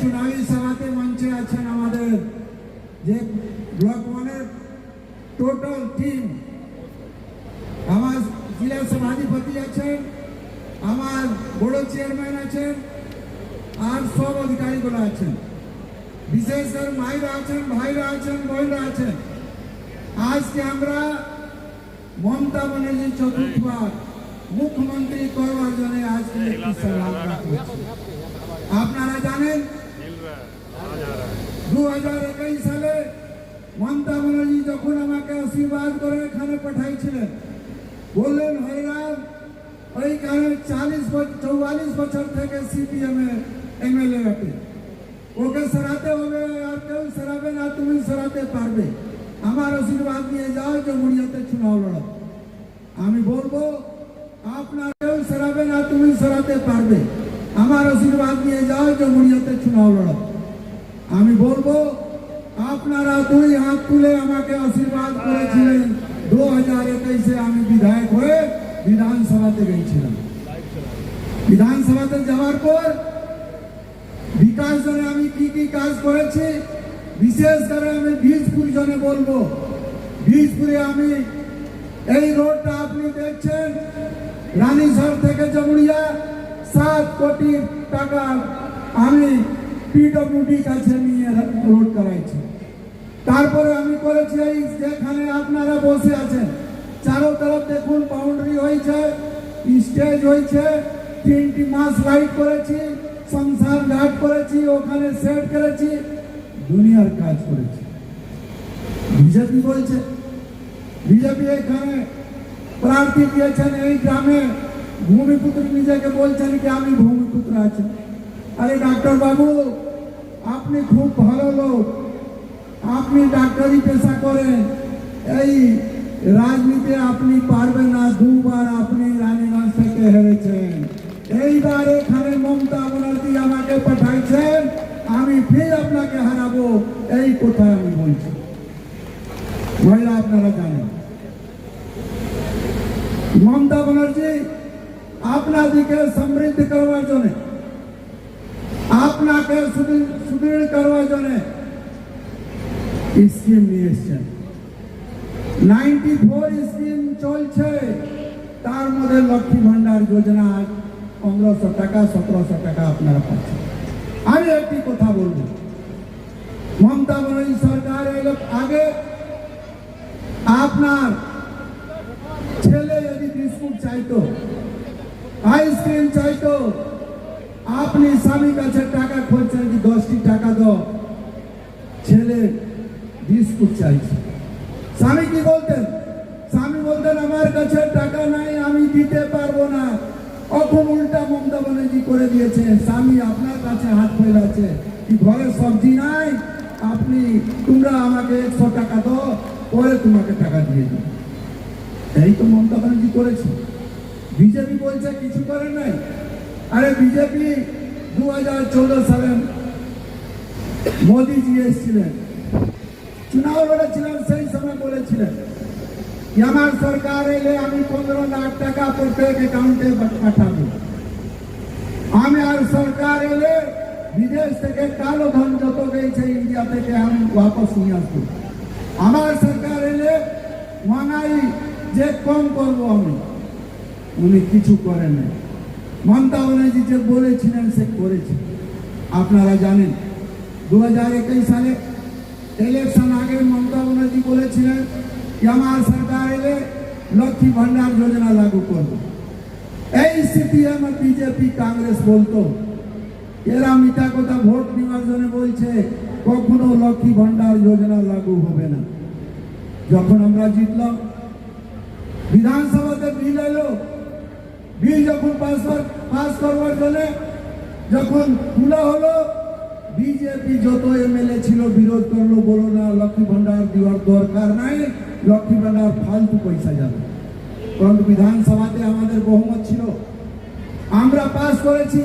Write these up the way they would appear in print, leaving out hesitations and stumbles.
চুনাवी সভাতে মঞ্চে আছেন আমাদের যে ব্লক ওয়ানের টোটাল টিম, আমার জেলা সভাধিপতি আছেন, আমার বড় চেয়ারম্যান আছেন, আর সব অধিকারীগুলো আছেন, বিশেষ করে মায়েরা আছেন, ভাইরা আছেন, বোনরা আছেন। আজকে আমরা মমতা ব্যানার্জি চতুর্থবার মুখ্যমন্ত্রী করবার জন্য আজকে একটি সভা করছি। আপনারা জানেন 2021 সালে মমতা ব্যানার্জি যখন আমাকে আশীর্বাদ করে এখানে পাঠাইছিলেন, বললেন হরিরাম ওইখানে 44 বছর থেকে সিপিএম এমএলএ আছে, ওকে সরাতে হবে, আর কেউ সরাবে না, তুমি সরাতে পারবে, আমার আশীর্বাদ নিয়ে যাও জমুরিয়াতে চুনাव লড়ো। আমি বলবো আপনার কেউ সরাবে না, তুমি সরাতে পারবে, আমার আশীর্বাদ নিয়ে যাও জমুরিয়াতে চুনাव লড়ো। আমি বলবো আপনারা দুই হাত তুলে আমাকে আশীর্বাদ করেছিলেন। 2021 আমি বিধায়ক হয়ে বিধানসভাতে গিয়েছিলাম। বিধানসভাতে যাওয়ার পর বিকাশ জন্য আমি কি কি কাজ করেছি, বিশেষ করে আমি বীজপুর জন্য বলবো। বীজপুরে আমি এই রোডটা আপনি দেখছেন, রানীশহর থেকে জমুরিয়া 7 কোটি টাকা আমি পিডব্লিউডি কাছে নিয়ে রোড করাইছি। তারপরে আমি করেছি এই যেখানে আপনারা বসে আছেন, চারো তরফ দেখুন বাউন্ডারি হয়েছে, স্টেজ হয়েছে, 3টি মাস লাইট করেছি, সংসার ঘাট করেছি, ওখানে সেট করেছি, দুনিয়ার কাজ করেছি। বিজেপি বলছে, বিজেপি এখানে প্রার্থী দিয়েছেন এই গ্রামে ভূমিপুত্র, নিজেকে বলছেন কি আমি ভূমিপুত্র আছি। আরে ডাক্তার বাবু, আপনি খুব ভালো লোক, আপনি ডাক্তারি পেশা করেন, এই রাজনীতি আপনি পারবেন না, 2বার আপনি রানীগঞ্জ থেকে হেরেছেন, এইবার এখানে মমতা ব্যানার্জি আমাকে পাঠাইছেন, আমি ফির আপনাকে হারাবো, এই কথা আমি বলছি। মহিলা আপনারা জানেন মমতা ব্যানার্জি আপনাদেরকে সমৃদ্ধ করবার জন্য, আপনাকে সুদৃঢ় করবার জন্য স্কিম নিয়ে এসছেন। 94 স্কিম চলছে, তার মধ্যে লক্ষ্মী ভান্ডার যোজনা 1500 টাকা 1700 টাকা আপনারা পাচ্ছেন। আমি একটি কথা বলবো, মমতা ব্যানার্জি সরকার এলো আগে আপনার ছেলে যদি বিস্কুট চাইতো, আইসক্রিম চাইতো, আপনি স্বামীর কাছে টাকা খুঁজছেন কি 10টি টাকা দাও, ছেলে বিস্কুট চাইছে, স্বামী কি বলতেন? স্বামী বলতেন আমার কাছে টাকা নাই, আমি দিতে পারবো না। এখন উল্টা মমতা ব্যানার্জি করে দিয়েছে, স্বামী আপনার কাছে হাত ফেলাচ্ছে কি ঘরে সবজি নাই, তোমরা আমাকে 100 টাকা দাও, পরে তোমাকে টাকা দিয়ে দিই। এই তো মমতা ব্যানার্জি করেছে। বিজেপি বলছে কিছু করেন নাই। আরে বিজেপি 2014 সালে মোদীজি এসেছিলেন, চুনাव লড়েছিলেন, সেই সময় বলেছিলেন कि আমার সরকার এলে আমি 15 লাখ টাকা প্রত্যেক অ্যাকাউন্টে পাঠাবো। আমার সরকার এলে বিদেশ থেকে কালো ধন যত গেছে ইন্ডিয়া থেকে আমি वापस নিয়ে আসবো। আমার সরকার এলে মহামারী যে কম করবো আমি। উনি কিছু করেন না। মমতা ব্যানার্জি যে বলেছিলেন সে করেছে। আপনারা জানেন 2021 সালে ইলেকশন আগে মমতা ব্যানার্জি বলেছিলেন कि আমার সরকার এলে লক্ষ্মী ভান্ডার যোজনা লাগু করব। এই সিপিএম বিজেপি কংগ্রেস বলতো এরা মিথ্যা কথা ভোট নেওয়ার জন্য বলছে, কখনো লক্ষ্মী ভান্ডার যোজনা লাগু হবে না। যখন আমরা জিতলাম, বিধানসভাতে বিল এলো, বিল যখন পাস করবার জন্য যখন তোলা হলো, বিজেপি যত এমএলএ ছিল বিরোধ করলো, বলো না লক্ষ্মী ভান্ডার দেওয়ার দরকার নাই, লক্ষ্মী ভান্ডার ফালতু পয়সা যাবে। কারণ বিধানসভাতে আমাদের বহুমত ছিল, আমরা পাস করেছি।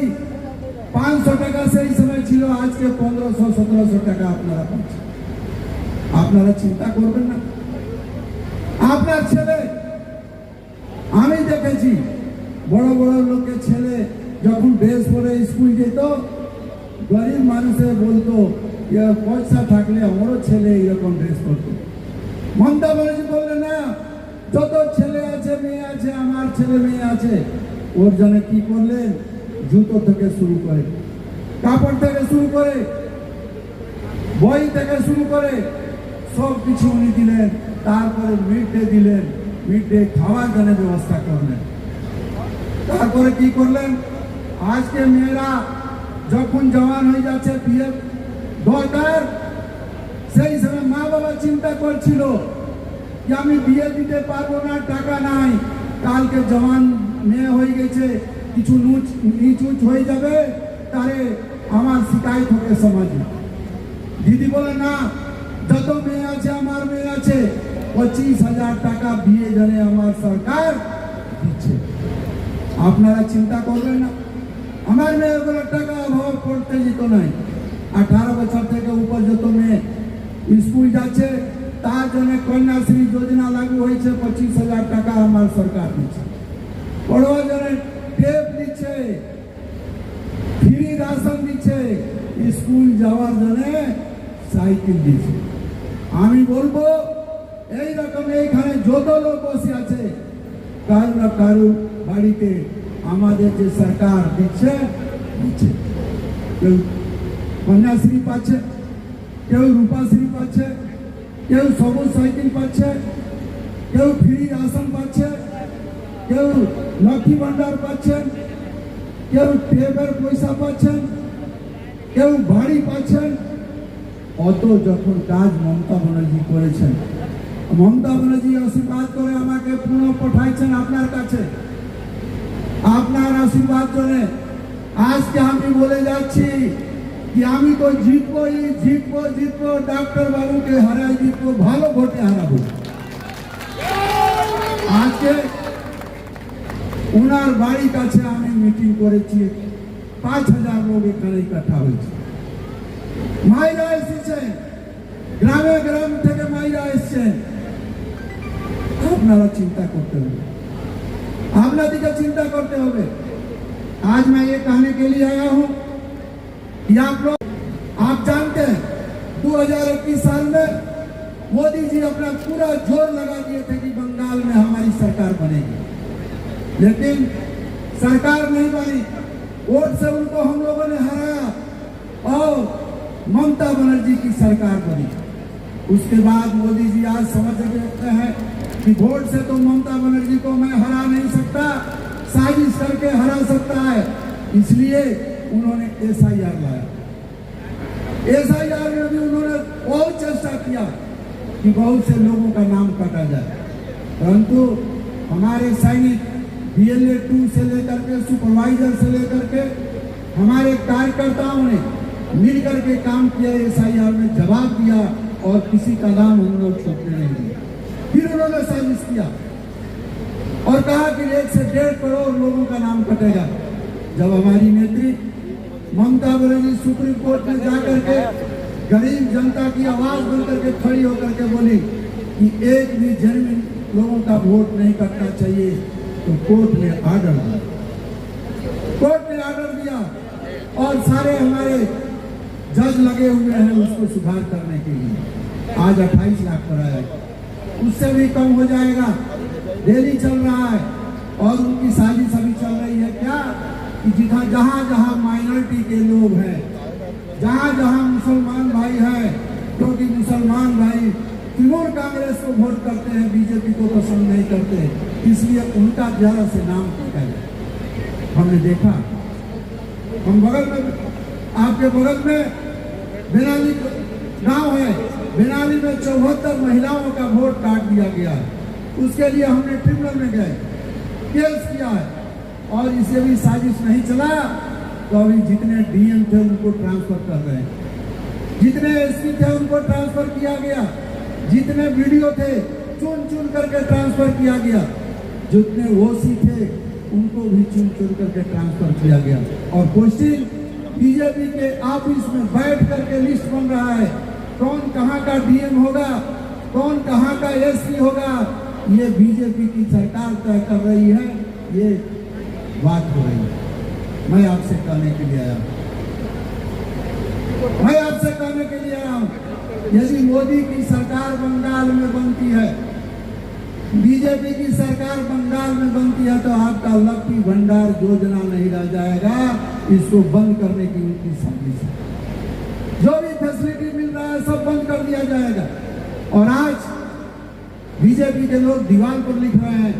500 টাকা সেই সময় ছিল, আজকে 1500-1700 টাকা আপনারা পাচ্ছেন। আপনারা চিন্তা করবেন না। আপনার ছেলে, আমি দেখেছি বড় বড় লোকের ছেলে যখন ড্রেস পরে স্কুল যেত, গরিব মানুষে বলতো যে পয়সা থাকলে আমারও ছেলে এরকম ড্রেস করতো। মমতা ব্যানার্জি বললেন না, যত ছেলে আছে মেয়ে আছে আমার ছেলে মেয়ে আছে, ওর জন্য কি করলেন, জুতো থেকে শুরু করে, কাপড় থেকে শুরু করে, বই থেকে শুরু করে সব কিছু উনি দিলেন। তারপরে মিড ডে দিলেন, মিড ডে খাওয়ার জন্য ব্যবস্থা করলেন। তারপরে কি করলেন, আজকে মেয়েরা যখন জওয়ান হয়ে যাচ্ছে, বিয়ে দরকার, সেই সময় মা বাবা চিন্তা করছিল যে আমি বিয়ে দিতে পারবো না, টাকা নাই, কালকে জওয়ান মেয়ে হয়ে গেছে, কিছু নিচ উচ হয়ে যাবে, তারে আমার শিকায়ত হবে সমাজে। দিদি বলে না, যত মেয়ে আছে আমার মেয়ে আছে, 25,000 টাকা বিয়ে জন্য আমার সরকার দিচ্ছে। আপনারা চিন্তা করবেন না, আমার মেয়েগুলো টাকা অভাব পড়তে যেত নাই। 18 বছর থেকে উপর যত মেয়ে স্কুল যাচ্ছে তার জন্য কন্যাশ্রী যোজনা লাগু হয়েছে, 25,000 টাকা আমার সরকার দিচ্ছে। পড়ুয়ার জন্য টেপ দিচ্ছে, ফ্রি রাশন দিচ্ছে, স্কুল যাওয়ার জন্য সাইকেল দিচ্ছে। আমি বলবো এইরকম এইখানে যত লোক বসে আছে, কারো না কারো বাড়িতে আমাদের যে সরকার দিচ্ছে, কেউ কন্যাশ্রী পাচ্ছে, কেউ রূপাশ্রী পাচ্ছে, কেউ সবুজ সাইকেল পাচ্ছে, কেউ ফ্রি রাশন পাচ্ছে, কেউ লক্ষ্মী ভান্ডার পাচ্ছেন, কেউ টেপের পয়সা পাচ্ছেন, কেউ বাড়ি পাচ্ছেন। অত যখন কাজ মমতা ব্যানার্জি করেছেন, মমতা ব্যানার্জি আশীর্বাদ করে আমাকে পুনঃ পাঠাইছেন আপনার কাছে। আপনার আশীর্বাদ জন্য আজকে আমি বলে যাচ্ছি कि আমি তো জিতবই, জিতবো, ডাক্তার বাবুকে হারাই জিতবো, ভালো ভোটে হারাবো। আজকে ওনার বাড়ির কাছে আমি মিটিং করেছি, 5,000 লোক এখানে ইকঠ্ঠা হয়েছে। মাইরা এসেছেন, গ্রামে গ্রাম থেকে মাইরা এসছেন। আপনারা চিন্তা করতে হবে, আপনাদেরকে चिंता करते हुए आज मैं ये कहने के लिए आया हूँ कि आप लोग, आप जानते हैं 2021 साल में मोदी जी अपना पूरा जोर लगा दिए थे कि बंगाल में हमारी सरकार बनेगी, लेकिन सरकार नहीं बनी। वोट से उनको हम लोगों ने हराया और ममता बनर्जी की सरकार बनी। उसके बाद मोदी जी आज समझ गए हैं कि वोट से तो ममता बनर्जी को मैं हरा नहीं सकता, साजिश करके हरा सकता है। इसलिए उन्होंने SIR लाया। SIR में भी उन्होंने बहुत चेष्टा किया कि बहुत से लोगों का नाम काटा जाए, परंतु हमारे सैनिक BLA 2 से लेकर के सुपरवाइजर से लेकर के हमारे कार्यकर्ताओं ने मिलकर के काम किया, SIR में जवाब दिया और किसी का नाम हम लोग छूटने नहीं दिया। फिर उन्होंने साजिश किया और कहा कि 1 से 1.5 करोड़ लोगों का नाम कटेगा। जब हमारी नेत्री ममता बनर्जी सुप्रीम कोर्ट में जाकर के गरीब जनता की आवाज बनकर के खड़ी होकर के बोली कि एक भी जेन्युइन लोगों का वोट नहीं कटना चाहिए, तो कोर्ट ने ऑर्डर दिया और सारे हमारे जज लगे हुए हैं उसको सुधार करने के लिए। आज 28 लाख पर आया, उससे भी कम हो जाएगा। दिल्ली चल रहा है और उनकी साजिश अभी चल रही है क्या कि जहाँ जहाँ माइनॉरिटी के लोग हैं, जहाँ जहाँ मुसलमान भाई हैं, क्योंकि मुसलमान भाई तृणमूल कांग्रेस को वोट करते हैं, बीजेपी को पसंद नहीं करते, इसलिए उनका ज्यादा से नाम कटा है। हमने देखा, हम बगल में, आपके बगल में बेनाली गांव है, बेनाली में 74 महिलाओं का वोट काट दिया गया है। उसके लिए हमने ट्रिब्यूनल में गए, केस किया है और इसे भी साजिश नहीं चला, तो अभी जितने DM थे उनको ट्रांसफर कर रहे हैं, जितने SP थे उनको ट्रांसफर किया गया, जितने वीडियो थे चुन चुन करके ट्रांसफर किया गया, जितने OC थे उनको भी चुन चुन करके ट्रांसफर किया गया। और पोस्टिंग बीजेपी के ऑफिस में बैठ करके लिस्ट बन रहा है, कौन कहाँ का DM होगा, कौन कहाँ का SP होगा, ये बीजेपी की सरकार तय कर रही है। ये बात हो रही है, मैं आपसे कहने के लिए आया। मैं आपसे कहने के लिए आया हूं, यदि मोदी की सरकार बंगाल में बनती है, बीजेपी की सरकार बंगाल में बनती है, तो आपका लक्ष्मी भंडार योजना नहीं रह जाएगा। इसको बंद करने की उनकी साजिश है। जो भी फैसिलिटी मिल रहा है सब बंद कर दिया जाएगा। और आज बीजेपी के लोग दीवार पर लिख रहे हैं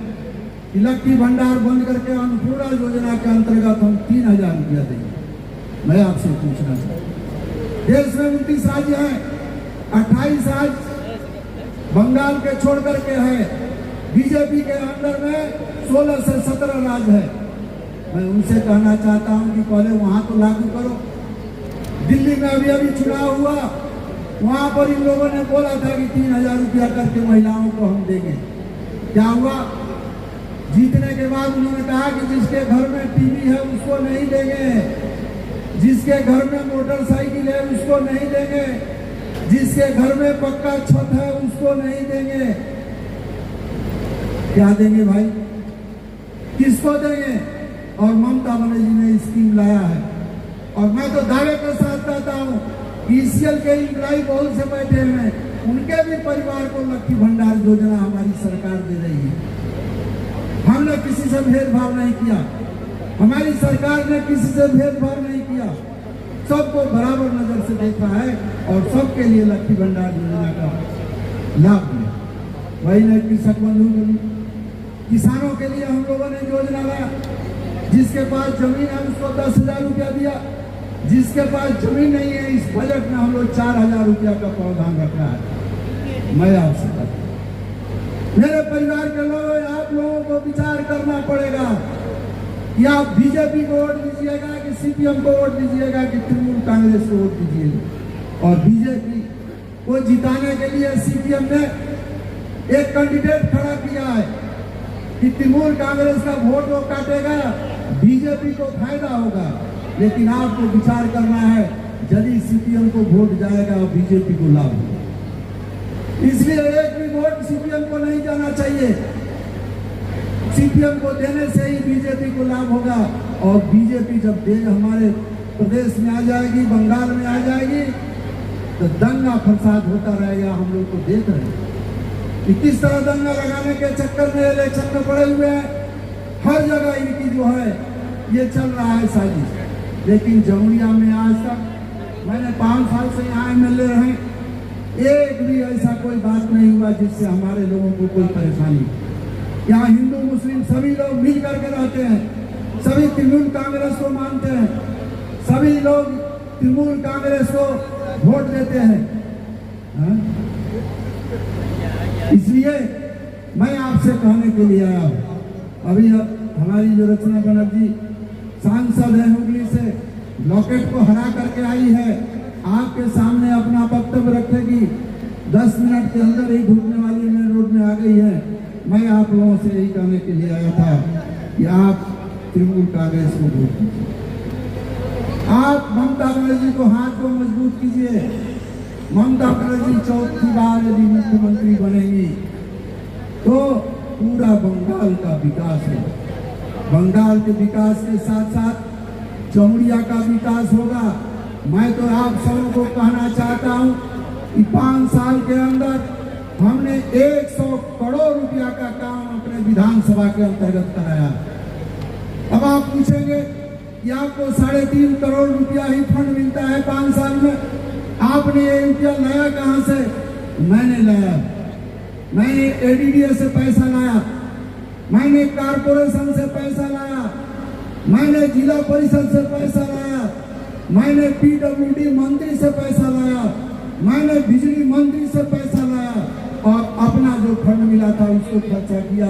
कि लक्ष्मी भंडार बंद करके अन्नपूर्णा योजना के अंतर्गत हम 3000 रुपया देंगे। मैं आपसे पूछना चाहता हूँ, देश में 29 राज्य हैं, 28 राज्य बंगाल के छोड़ करके है, बीजेपी के अंडर में 16 से 17 राज्य है। मैं उनसे कहना चाहता हूं कि पहले वहां तो लागू करो। दिल्ली में अभी चुनाव हुआ, वहां पर इन लोगों ने बोला था कि 3000 रुपया करके महिलाओं को हम देंगे। क्या हुआ? जीतने के बाद उन्होंने कहा कि जिसके घर में टीवी है उसको नहीं देंगे, जिसके घर में मोटरसाइकिल है उसको नहीं देंगे, जिसके घर में पक्का छत है उसको नहीं देंगे। क्या देंगे भाई? किसको देंगे? और ममता बनर्जी ने स्कीम लाया है। और मैं तो दावे के साथ कहता हूँ, ईसीएल के एम्प्लॉय बहुत से बैठे हुए हैं, उनके भी परिवार को लक्ष्मी भंडार योजना हमारी सरकार दे रही है। हमने किसी से भेदभाव नहीं किया, हमारी सरकार ने किसी से भेदभाव नहीं किया, सबको बराबर नजर से देखा है और सबके लिए लक्ष्मी भंडार योजना का लाभ दिया। वही ने कृषक बंधु, किसानों के लिए हम लोगों ने योजना लाया। जिसके पास जमीन है उसको 10,000 रुपया दिया, जिसके पास जमीन नहीं है इस बजट में हम लोग 4,000 रुपया का प्रावधान रख रहा है। मैं आपसे कहता हूं, मेरे परिवार के लोग, आप लोगों को विचार करना पड़ेगा कि आप बीजेपी को वोट दीजिएगा कि सीपीएम को वोट दीजिएगा कि तृणमूल कांग्रेस को वोट दीजिएगा। और बीजेपी को जिताने के लिए सीपीएम ने एक कैंडिडेट खड़ा किया है कि तृणमूल कांग्रेस का वोट वो काटेगा, बीजेपी को फायदा होगा। लेकिन आपको विचार करना है, यदि सीपीएम को वोट जाएगा और बीजेपी को लाभ होगा। इसलिए एक भी वोट सीपीएम को नहीं जाना चाहिए। सीपीएम को देने से ही बीजेपी को लाभ होगा। और बीजेपी जब हमारे प्रदेश में आ जाएगी, बंगाल में आ जाएगी, तो दंगा फसाद होता रहेगा। हम लोग को देख रहे हैं कि किस तरह दंगा लगाने के चक्कर में इलेक्शन में पड़े हुए हैं। हर जगह इनकी जो है ये चल रहा है साजिश। लेकिन जमुरिया में आज तक मैंने 5 साल से यहाँ एमएलए रहे, एक भी ऐसा कोई बात नहीं हुआ जिससे हमारे लोगों को कोई परेशानी। यहाँ हिंदू मुस्लिम सभी लोग मिल करके रहते हैं, सभी तृणमूल कांग्रेस को मानते हैं, सभी लोग तृणमूल कांग्रेस को वोट देते हैं। इसलिए मैं आपसे कहने के लिए आया हूँ। अभी हमारी जो रचना बनर्जी सांसद है हुगली से, लॉकेट को हरा करके आई है, आपके सामने अपना वक्तव्य रखेगी। 10 मिनट के अंदर ही ढूंढने वाली मेन रोड में आ गई है। मैं आप लोगों से यही कहने के लिए आया था कि आप तृणमूल कांग्रेस को वोट कीजिए। आप ममता बनर्जी को हाथ को मजबूत कीजिए। ममता बनर्जी 4थी बार यदि मुख्यमंत्री बनेगी तो पूरा बंगाल का विकास है। बंगाल के विकास के साथ साथ जमुरिया का विकास होगा। मैं तो आप सबों को कहना चाहता हूं कि 5 साल के अंदर हमने 100 करोड़ रुपया का काम अपने विधानसभा के अंतर्गत कराया। अब आप पूछेंगे कि आपको 3.5 करोड़ रुपया ही फंड मिलता है 5 साल में, आपने ये रुपया लाया कहां से? मैंने लाया, मैंने एडीडीए से पैसा लाया, मैंने कारपोरेशन से पैसा लाया, मैंने जिला परिषद से पैसा लाया, मैंने पीडब्ल्यूडी मंत्री से पैसा लाया, मैंने बिजली मंत्री से पैसा लाया और अपना जो फंड मिला था उसको खर्चा किया।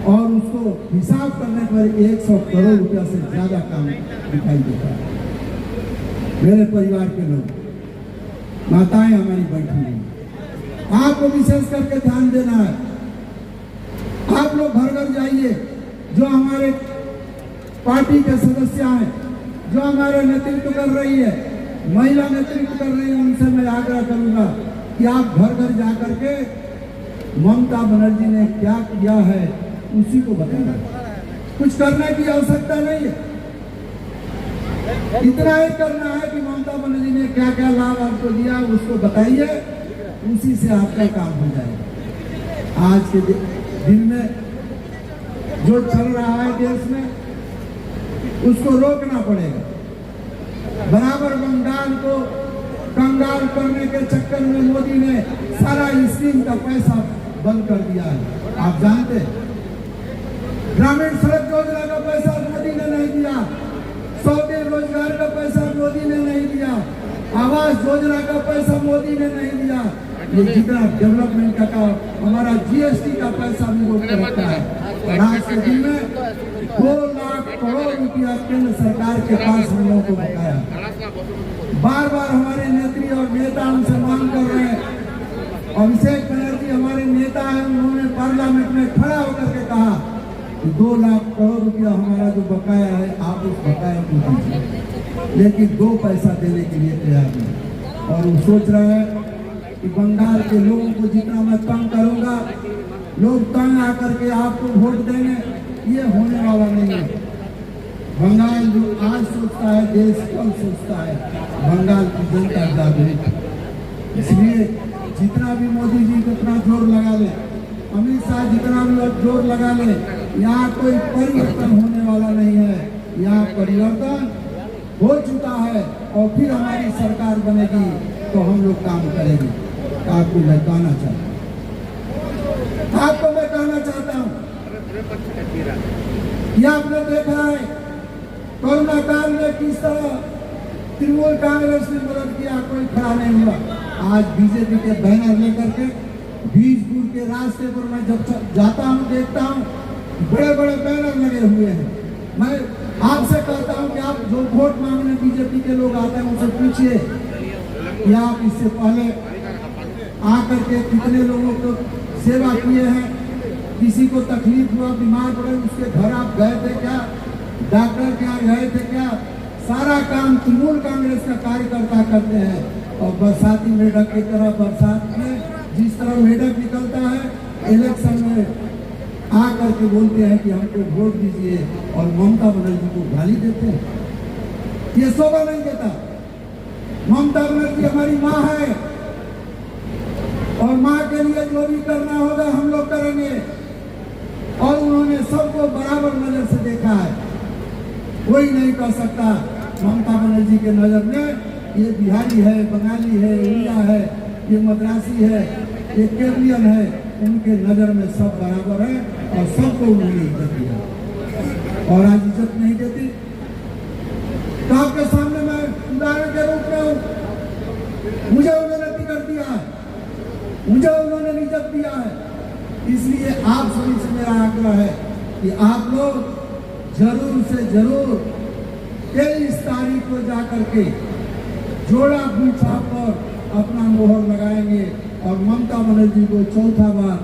और उसको हिसाब करने पर 100 करोड़ रुपया से ज्यादा काम दिखाई देता है। मेरे परिवार के लोग, माताएं हमारी बैठी हैं, आपको विशेष करके ध्यान देना है। आप लोग घर घर जाइए, जो हमारे पार्टी के सदस्य हैं, जो हमारे नेतृत्व कर रही है, महिला नेतृत्व कर रही है, उनसे मैं आग्रह करूंगा कि आप घर घर जाकर के ममता बनर्जी ने क्या किया है उसी को बताना। कुछ करने की आवश्यकता नहीं है। इतना ही करना है कि ममता बनर्जी ने क्या क्या लाभ आपको दिया उसको बताइए, उसी से आपका काम हो जाएगा। आज के दिन में जो चल रहा है देश में उसको रोकना पड़ेगा। बराबर बंगाल को कंगाल करने के चक्कर में मोदी ने सारा स्कीम का पैसा बंद कर दिया है। आप जानते हैं ग्रामीण सड़क योजना का पैसा मोदी ने नहीं दिया, 100 दिन रोजगार का पैसा मोदी ने नहीं दिया, आवास योजना का पैसा मोदी ने नहीं दिया। ये जितना डेवलपमेंट का हमारा जीएसटी का पैसा भी रोक कर रखा है। और आज के दिन में 2 लाख करोड़ रुपया केंद्र सरकार के पास हम लोगों को बकाया। बार बार हमारे नेत्री और नेता हमसे मांग कर रहे हैं। अभिषेक बनर्जी हमारे नेता हैं, उन्होंने पार्लियामेंट में खड़ा होकर के कहा कि 2 लाख करोड़ रुपया हमारा जो बकाया है आप उस बकाया को दीजिए, लेकिन 2 पैसा देने के लिए तैयार नहीं। और वो सोच रहे हैं कि बंगाल के लोगों को जितना मैं तंग करूंगा, लोग तंग आकर के आपको वोट देंगे, ये होने वाला नहीं है। बंगाल जो आज सोचता है देश कल सोचता है। बंगाल की जनता जागरूक है, इसलिए जितना भी मोदी जी कितना जोर लगा ले, अमित शाह जितना भी जोर लगा ले, यहाँ कोई परिवर्तन होने वाला नहीं है। यहाँ परिवर्तन हो चुका है और फिर हमारी सरकार बनेगी तो हम लोग काम करेंगे। आपको मैं कहना चाहता हूँ, आपको मैं कहना चाहता हूँ, ये आपने देखा है कोरोना काल में किस तरह तृणमूल कांग्रेस ने मदद किया, कोई खड़ा नहीं हुआ। आज बीजेपी के बैनर लेकर के बीजपुर के रास्ते पर मैं जब जाता हूँ देखता हूँ बड़े बड़े बैनर लगे हुए हैं। मैं आपसे कहता हूँ कि आप जो वोट मांगने बीजेपी के लोग आते हैं उनसे पूछिए कि आप इससे पहले आकर के कितने लोगों को सेवा किए हैं, किसी को तकलीफ हुआ, बीमार पड़े, उसके घर आप गए थे क्या, डॉक्टर के यहाँ गए थे क्या? सारा काम तृणमूल कांग्रेस का कार्यकर्ता करते हैं। और बरसाती मेढक की तरह बरसात में जिस तरह मेढक निकलता है, इलेक्शन में आकर के बोलते हैं कि हमको वोट दीजिए और ममता बनर्जी को गाली देते हैं। ये शोभा नहीं देता। ममता बनर्जी हमारी माँ है और माँ के लिए जो भी करना होगा हम लोग करेंगे। और उन्होंने सबको बराबर नजर से देखा है। कोई नहीं कह सकता ममता बनर्जी के नजर में ये बिहारी है, बंगाली है, उड़िया है, ये मद्रासी है, ये केरलियन है। उनके नजर में सब बराबर है और सबको उन्होंने इज्जत दिया। और आज इज्जत नहीं देती तो आपके सामने मैं उदाहरण के रूप में हूँ। मुझे उन्होंने टिकट दिया है, मुझे उन्होंने इज्जत दिया है। इसलिए आप सभी से मेरा आग्रह है कि आप लोग जरूर से जरूर 23 तारीख को जाकर के जोड़ा बूथ पर अपना मोहर लगाएंगे और ममता बनर्जी को चौथा बार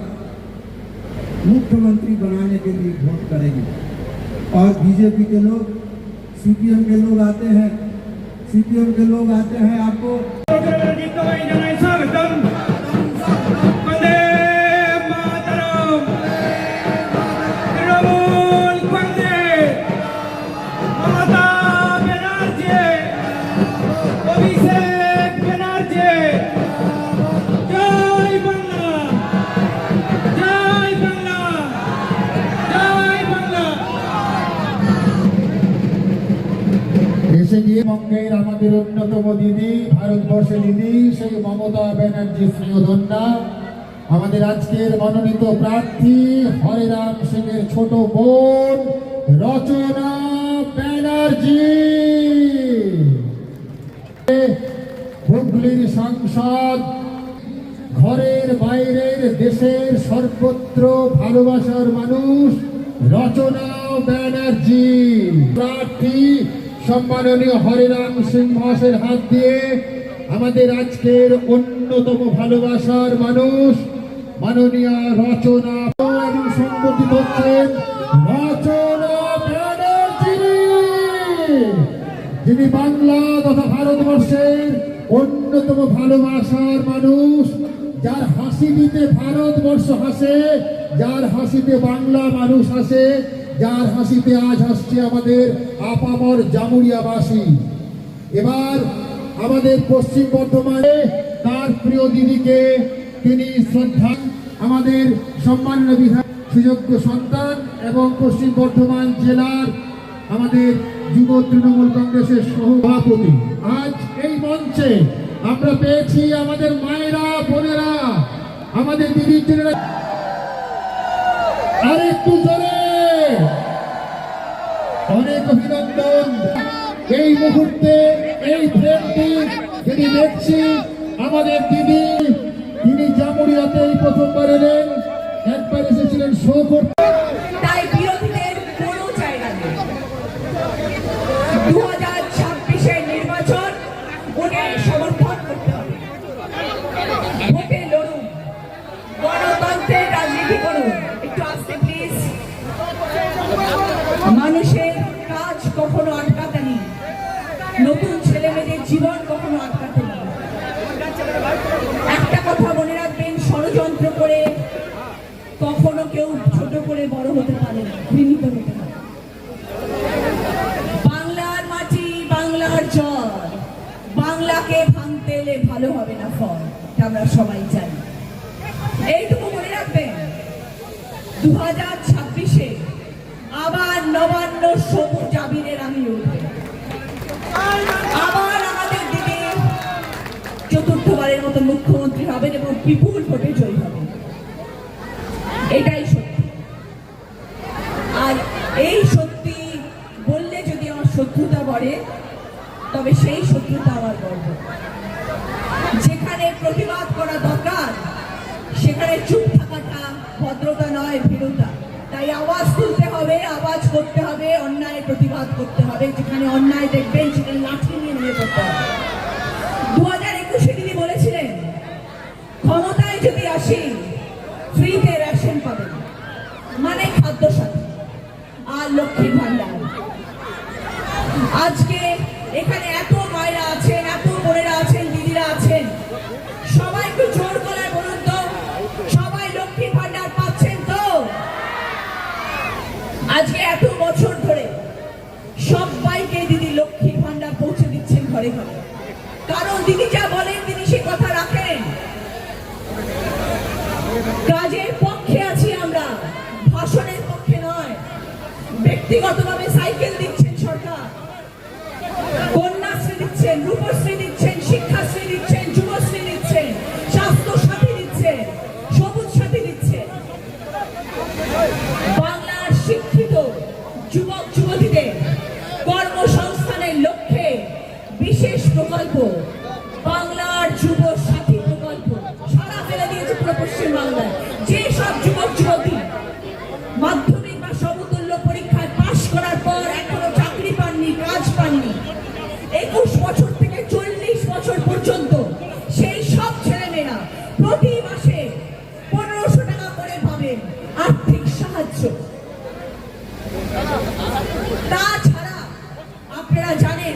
मुख्यमंत्री बनाने के लिए वोट करेंगे। और बीजेपी के लोग, सीपीएम के लोग आते हैं, सीपीएम के लोग आते हैं आपको বঙ্গের আমাদের অন্যতম দিদি, ভারতবর্ষের দিদি সেই মমতা ব্যানার্জি স্নেহধন্যা আমাদের আজকের মনোনীত প্রার্থী হরিরাম সিং এর ছোট বোন রচনা ব্যানার্জি, হুগলির সাংসদ, ঘরের বাইরের দেশের সর্বত্র ভালোবাসার মানুষ রচনা ব্যানার্জি প্রার্থী সম্মাননীয় হরিরাম সিং মহাশয়ের হাত দিয়ে আমাদের আজকের অন্যতম ভালোবাসার মানুষ মাননীয় রচনা এবং সংগঠিত হচ্ছেন রচনা ব্যানার্জি, যিনি বাংলা তথা ভারতবর্ষের অন্যতম ভালোবাসার মানুষ, যার হাসি দিতে ভারতবর্ষ হাসে, যার হাসিতে বাংলা মানুষ হাসে, যার হাসিতে আজ হাসছে আমাদের আপামর জামুরিয়াবাসী। এবার আমাদের পশ্চিম বর্ধমানে তার প্রিয় দিদিকে তিনি শ্রদ্ধা, আমাদের সম্মানীয় বিধায়ক সুযোগ্য সন্তান এবং পশ্চিম বর্ধমান জেলার আমাদের যুব তৃণমূল কংগ্রেসের সভাপতি। আজ এই মঞ্চে আমরা পেয়েছি আমাদের মায়েরা, বোনেরা, আমাদের দিদির জন্য আরেকটু জোরে অনেক অভিনন্দন। এই মুহূর্তে এই ট্রেনটি যিনি দেখছি আমাদের দিদি, তিনি জামুরিয়াতে এই প্রথমবার এলেন, একবার এসেছিলেন শো করতে। তাই বিরোধীদের কোনো জায়গা নেই। 2026-এর নির্বাচন ওদের সমর্থন করতে হবে। ভোটে লড়ুন, গণতন্ত্রের রাজনীতি করুন। একটু আসতে প্লিজ। মানুষের কাজ কখনো আটকাতে নেই, নতুন ছেলে মেয়েদের জীবন কখনো আটকাতে নেই। একটা কথা মনে রাখবেন, ষড়যন্ত্র করে কখনো কেউ ছোট করে বড় হতে পারে না, ঘৃণিত হতে পারে। বাংলার মাটি, বাংলার জল, বাংলাকে ভাঙতে এলে ভালো হবে না ফল, এটা আমরা সবাই জানি। এইটুকু মনে রাখবেন, 2026-এ আবার নবান্ন সবুজ আবিরের আমি উঠবে। আবার আমাদের দিদি চতুর্থবারের মতো মুখ্যমন্ত্রী হবেন এবং বিপুল ভোটে জয়ী হবেন। এটাই সত্যি। আর এই সত্যি বললে যদি আমার শত্রুতা বাড়ে, তবে সেই শত্রুতা আমার গর্ব। যেখানে প্রতিবাদ করা দরকার সেখানে চুপ থাকাটা ভদ্রতা নয়, ভীরুতা। তাই আওয়াজ তুলতে হবে, আওয়াজ করতে হবে, অন্যায় প্রতিবাদ করতে হবে। যেখানে অন্যায় দেখবেন সেখানে লাঠি নিয়ে নেমে পড়তে হবে। 2021-এ দিদি বলেছিলেন, ক্ষমতায় যদি আসি ফ্রিতে রেশন পাবেন, মানে খাদ্য সাথী আর লক্ষ্মীর ভান্ডার। আজকে এখানে এত মায়েরা আছেন, এত বোনেরা আছেন, দিদিরা আছেন, সবাই একটু জোর গলায় বলুন তো, সবাই লক্ষ্মীর ভান্ডার পাচ্ছেন তো? আজকে এত বছর ধরে সবাইকে দিদি লক্ষ্মীর ভান্ডার পৌঁছে দিচ্ছেন ঘরে ঘরে। কারণ দিদি যা বলেন তিনি সে কথা রাখেন। কাজের পক্ষে আছি আমরা, ভাষণের পক্ষে নয়। ব্যক্তিগতভাবে সাইকেল দিচ্ছেন সরকার, কন্যাশ্রী দিচ্ছেন, রূপশ্রী দিচ্ছেন, শিক্ষাশ্রী দিচ্ছেন, যুবশ্রী দিচ্ছেন, স্বাস্থ্য সাথী দিচ্ছেন, সবুজ সাথী দিচ্ছেন। বাংলার শিক্ষিত যুবক যুবতীদের কর্মসংস্থানের লক্ষ্যে বিশেষ প্রকল্প বাংলার যুব সাথী প্রকল্প সারা ফেলে দিয়েছে পুরো পশ্চিমবাংলায়। যে সব যুবক যুবতী মাধ্যমিক বা সমতুল্য পরীক্ষায় পাশ করার পর এখনো চাকরি পাননি, কাজ পাননি, 21 বছর থেকে 40 বছর পর্যন্ত, সেই সব ছেলেমেয়েরা প্রতি মাসে 1500 টাকা করে পাবেন আর্থিক সাহায্য। তাছাড়া আপনারা জানেন,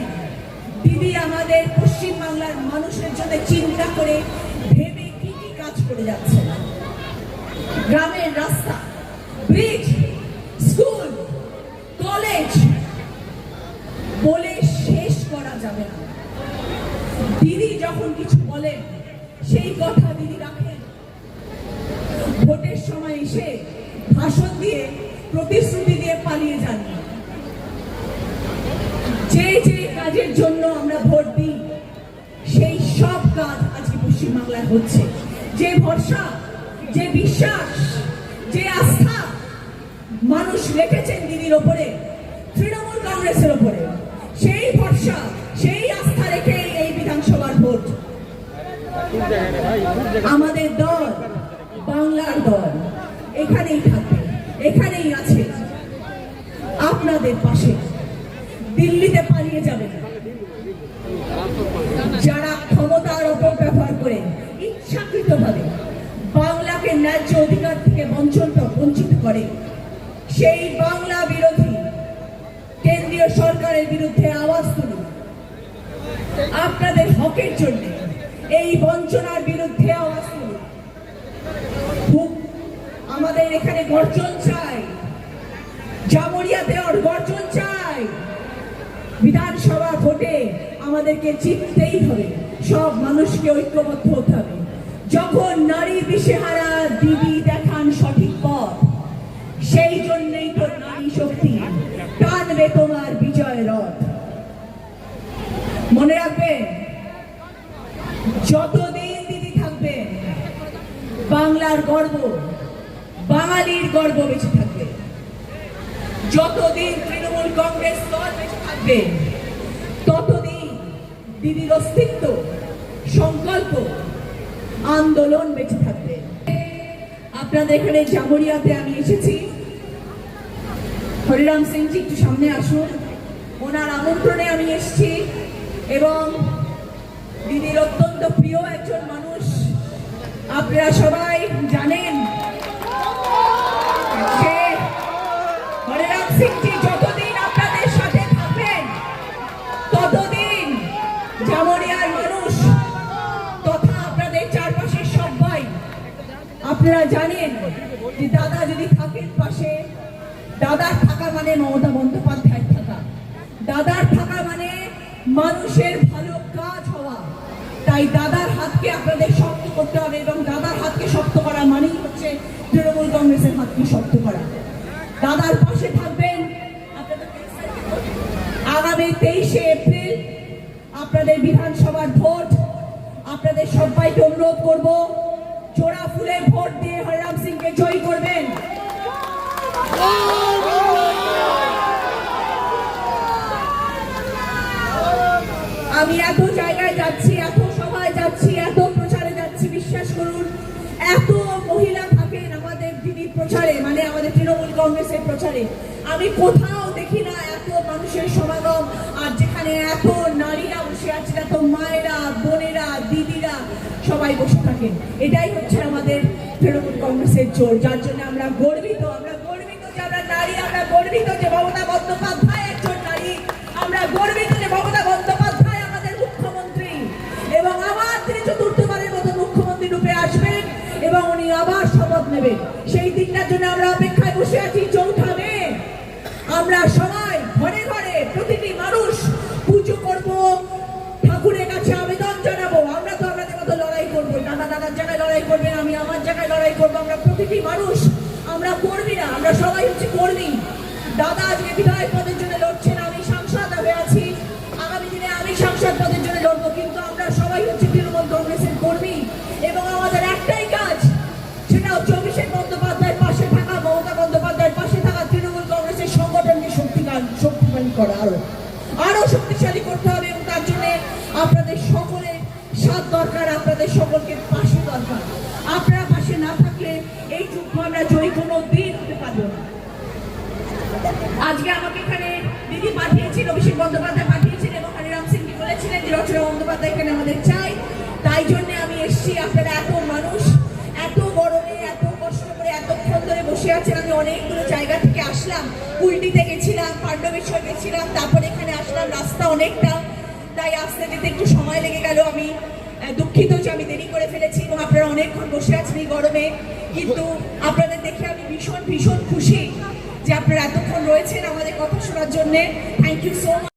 দিদি আমাদের পশ্চিমবাংলার মানুষের জন্য চিন্তা করে ভেবে কি কি কাজ করে যাচ্ছে। গ্রামের রাস্তা, ব্রিজ, স্কুল, কলেজ বলে শেষ করা যাবে না। দিদি যখন কিছু বলেন সেই কথা দিদি রাখেন। ভোটের সময় এসে ভাষণ দিয়ে, প্রতিশ্রুতি দিয়ে পালিয়ে যান না। যে যে কাজের জন্য আমরা ভোট দিই সেই সব কাজ আজকে পশ্চিমবাংলায় হচ্ছে। যে ভরসা, যে বিশ্বাস, যে আস্থা মানুষ রেখেছেন দিদির ওপরে, তৃণমূল কংগ্রেসের ওপরে, সেই ভরসা, সেই আস্থা রেখে এই বিধানসভার ভোট। আমাদের দল, বাংলার দল, এখানেই থাকবে, এখানেই আছে, আপনাদের পাশে। দিল্লিতে পালিয়ে যাবে না। যারা ক্ষমতার অপব্যবহার করে ইচ্ছাকৃতভাবে বাংলাকে ন্যায্য অধিকার থেকে বঞ্চিত করে, সেই বাংলা বিরোধী কেন্দ্রীয় সরকারের বিরুদ্ধে আওয়াজ তুলুন। আপনাদের হকের জন্য এই বঞ্চনার বিরুদ্ধে আওয়াজ তুলুন। আমাদের এখানে গর্জন চাই, জামুরিয়াতে গর্জন চাই। বিধানসভা ভোটে আমাদেরকে জিততেই হবে, সব মানুষকে ঐক্যবদ্ধ হতে হবে। যখন নারী দিশেহারা দিদি দেখান সঠিক পথ, সেই জন্যই তো নারী শক্তি টানবে তোমার বিজয় রথ। মনে রাখবেন, যতদিন দিদি থাকবে বাংলার গর্ব, বাঙালির গর্ব বেঁচে থাকবে। যতদিন তৃণমূল কংগ্রেস দল বেঁচে থাকবে ততদিন দিদির অস্তিত্ব, সংকল্প, আন্দোলন বেঁচে থাকবে। আপনাদের এখানে জামুরিয়াতে আমি এসেছি। হরিরাম সিংজি একটু সামনে আসুন, ওনার আমন্ত্রণে আমি এসেছি এবং দিদির অত্যন্ত প্রিয় একজন মানুষ। আপনারা সবাই জানেন যে হরিরাম সিংজি যতদিন আপনাদের সাথে থাকবেন ততদিন জামুরিয়ার মানুষ তথা আপনাদের চারপাশের সবাই, আপনারা জানেন যে দাদা যদি থাকেন পাশে, দাদার থাকা মানে মমতা বন্দ্যোপাধ্যায়ের থাকা, দাদার থাকা মানে মানুষের ভালো কাজ হওয়া। তাই দাদার হাতকে আপনাদের শক্ত করতে হবে এবং দাদার হাতকে শক্ত করা মানেই হচ্ছে তৃণমূল কংগ্রেসের হাতকে শক্ত করা। দাদার পাশে থাকবেন। আগামী 23শে এপ্রিল আপনাদের বিধানসভার ভোট, আপনাদের সবাইকে অনুরোধ করব জোড়া ফুলের ভোট দিয়ে হরিরাম সিংকে জয়ী করবেন। আমি এত জায়গায় যাচ্ছি, এত সভায় যাচ্ছি, এত প্রচারে যাচ্ছি, বিশ্বাস করুন এত মহিলা থাকেন আমাদের দিদির প্রচারে, মানে আমাদের তৃণমূল কংগ্রেসের প্রচারে। আমি কোথাও দেখি না এত মানুষের সমাগম, আর যেখানে এত নারীরা বসে আছেন, এত মায়েরা, বোনেরা, দিদিরা সবাই বসে থাকেন। এটাই হচ্ছে আমাদের তৃণমূল কংগ্রেসের জোর, যার জন্য আমরা গর্বিত। আমরা গর্বিত যে আমরা নারী, আমরা গর্বিত যে মমতা বন্দ্যোপাধ্যায় একজন নারী, আমরা গর্বিত যে মমতা বন্দ্যোপাধ্যায় আমাদের মুখ্যমন্ত্রী এবং আবার তিনি চতুর্থবারের মতো মুখ্যমন্ত্রী রূপে আসবেন এবং উনি আবার শপথ নেবেন। সেই দিনটার জন্য আমরা অপেক্ষায় বসে আছি। 4 মে আমরা সবাই ঘরে ঘরে প্রতিটি মানুষ পুজো করব, ঠাকুরের কাছে আবেদন জানাবো। আমরা তো আপনাদের মতো লড়াই করবো, দাদার জায়গায় লড়াই করবেন, আমি আমার জায়গায় লড়াই করবো। আমরা প্রতিটি মানুষ, আমরা কর্মী না, আমরা সবাই হচ্ছে কর্মী। দাদা আজকে বিধায়ক পদের জন্য লড়ছেন, আমি সাংসদ হয়ে আছি, আগামী দিনে আমি সাংসদ পদের জন্য লড়বো। কিন্তু আমরা সবাই হচ্ছে তৃণমূল কংগ্রেসের কর্মী এবং আমাদের একটাই কাজ, সেটা হচ্ছে অভিষেক বন্দ্যোপাধ্যায়ের পাশে থাকা, মমতা বন্দ্যোপাধ্যায়ের পাশে থাকা, তৃণমূল কংগ্রেসের সংগঠনকে শক্তিশালী করা, আরো শক্তিশালী করতে হবে। এবং তার জন্য আপনাদের সকলের সাথ দরকার, আপনাদের সকলকে পাশে দরকার। আপনারা পাশে না থাকলে এই যুদ্ধ আমরা জয়ী কোনো দিন হতে পারবো না। আজকে আমাকে এখানে দিদি পাঠিয়েছেন, অভিষেক বন্দ্যোপাধ্যায় পাঠিয়েছেন এবং হরিরাম সিংজি বলেছিলেন যে রচনা বন্দ্যোপাধ্যায় এখানে আমাদের চাই। তাই জন্য আমি এসেছি। আপনারা এত মানুষ এত গরমে এত কষ্ট করে এতক্ষণ ধরে বসে আছেন। আমি অনেকগুলো জায়গা থেকে আসলাম, কুলটিতে গেছিলাম, পাণ্ডবেশ্বর গেছিলাম, তারপরে এখানে আসলাম। রাস্তা অনেকটা, তাই আসতে যেতে একটু সময় লেগে গেল। আমি দুঃখিত যে আমি দেরি করে ফেলেছি এবং আপনারা অনেকক্ষণ বসে আছেন এই গরমে। কিন্তু আপনাদের দেখে আমি ভীষণ ভীষণ খুশি যে আপনারা এতক্ষণ রয়েছেন আমাদের কথা শোনার জন্য। Thank you so much.